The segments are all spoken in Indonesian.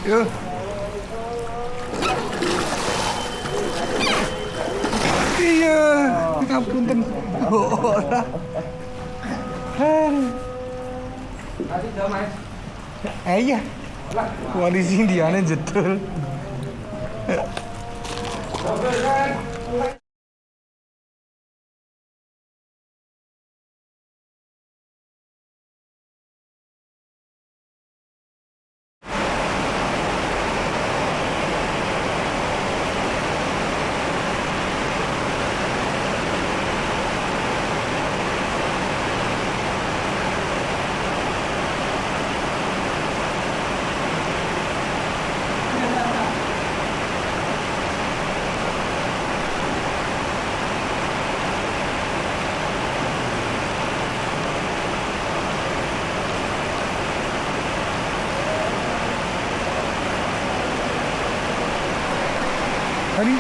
Yuk. Iya, ngapunten. Ora. Iya. Koalisi Indiane jedul. Tadi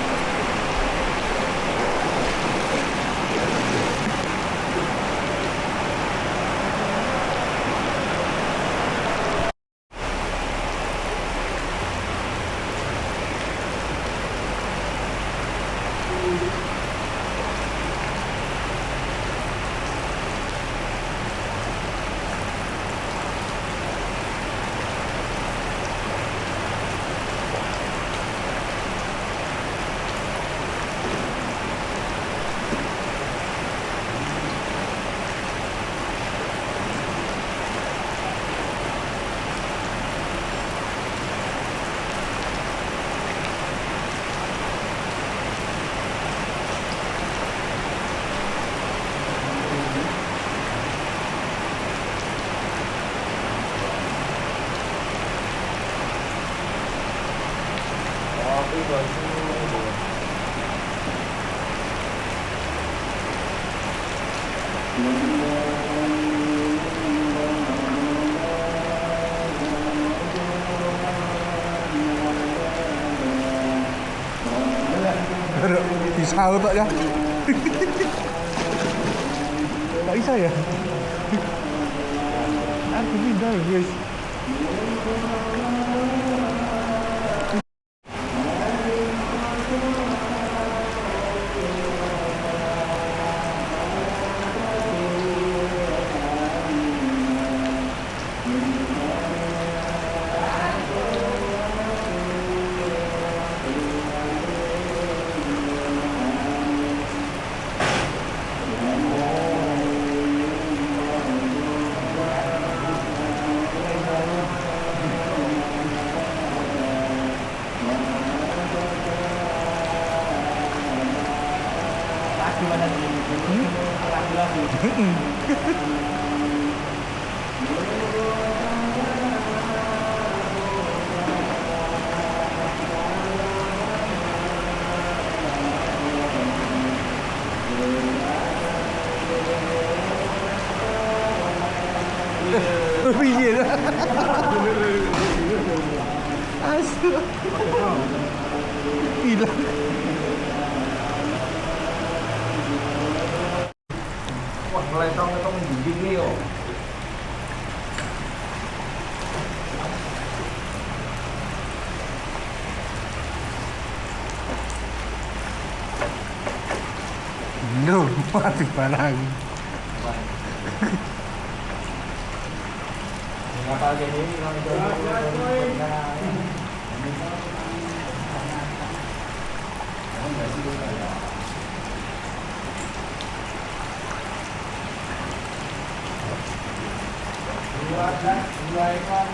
bisa tak ya? Tak bisa ya? Aku pindah guys. Piye dah? Asu. Hilang. Wah, melentong itu menjunjung nih yo. No, mati barang. Ngapal gini dua ekor.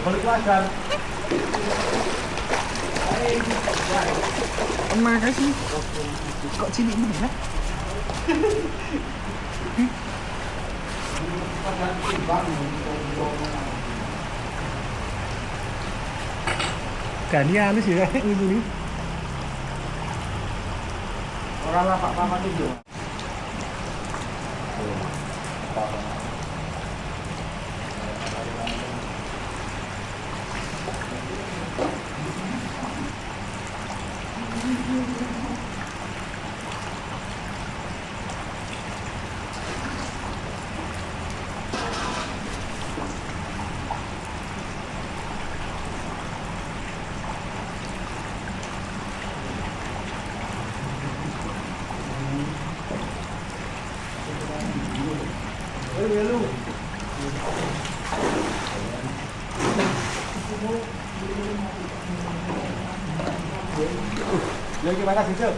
Balik lagi. Makasih. Kok cilik banget? Jadi halus ya itu nih. Orang lapak paman itu. Ya gimana sih, Cuk?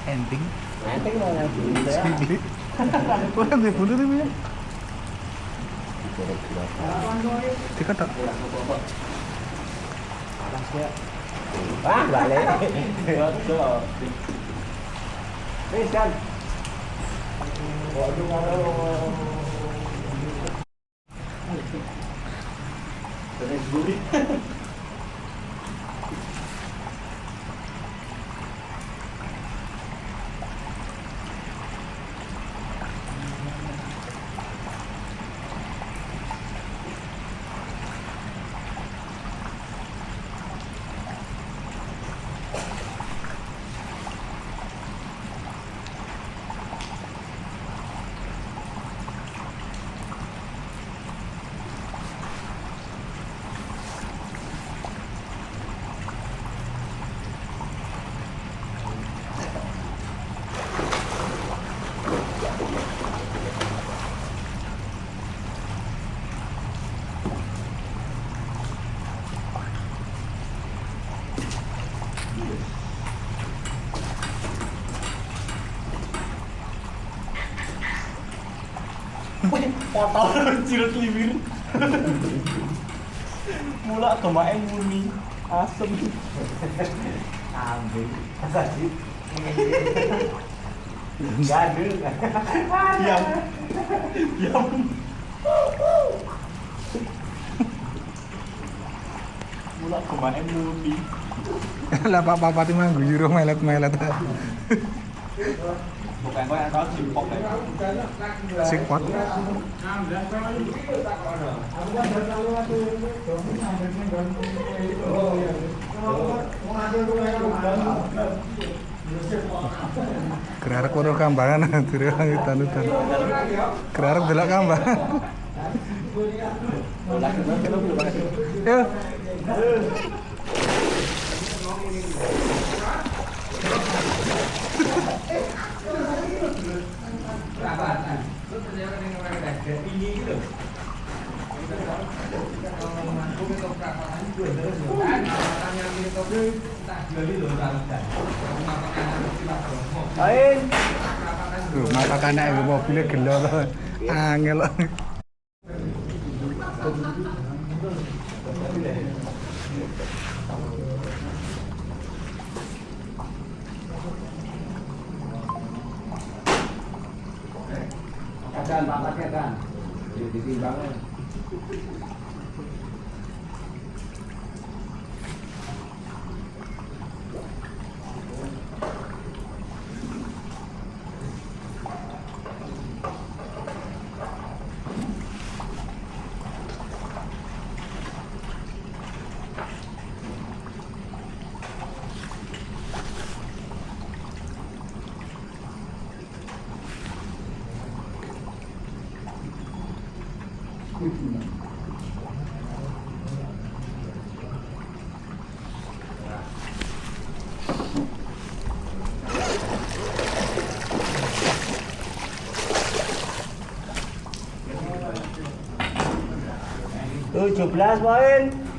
Ending. Nanti mana dulu ya? Kok kan dia bunuh tuh ya? Tiga tak? Wah, balik. Betul. Nih, Chan. Waduh, waduh. Terus gurih. Potong cilut liwir. Mula kemain murni asem. Ambil. Masa sih? Gade. Diam. Diam. Mula kemain murni. Lah pak itu mah guyur melet-melet. Bukan kau yang tahu simpok ya. Sikpot. Kerarek kono kambangan terus tanutan. Kerarek delok kambangan. Yo. Mata kanak mobilnya gelo loh. Angel loh. Dan pangkatnya kan ditimbangnya 17 poin.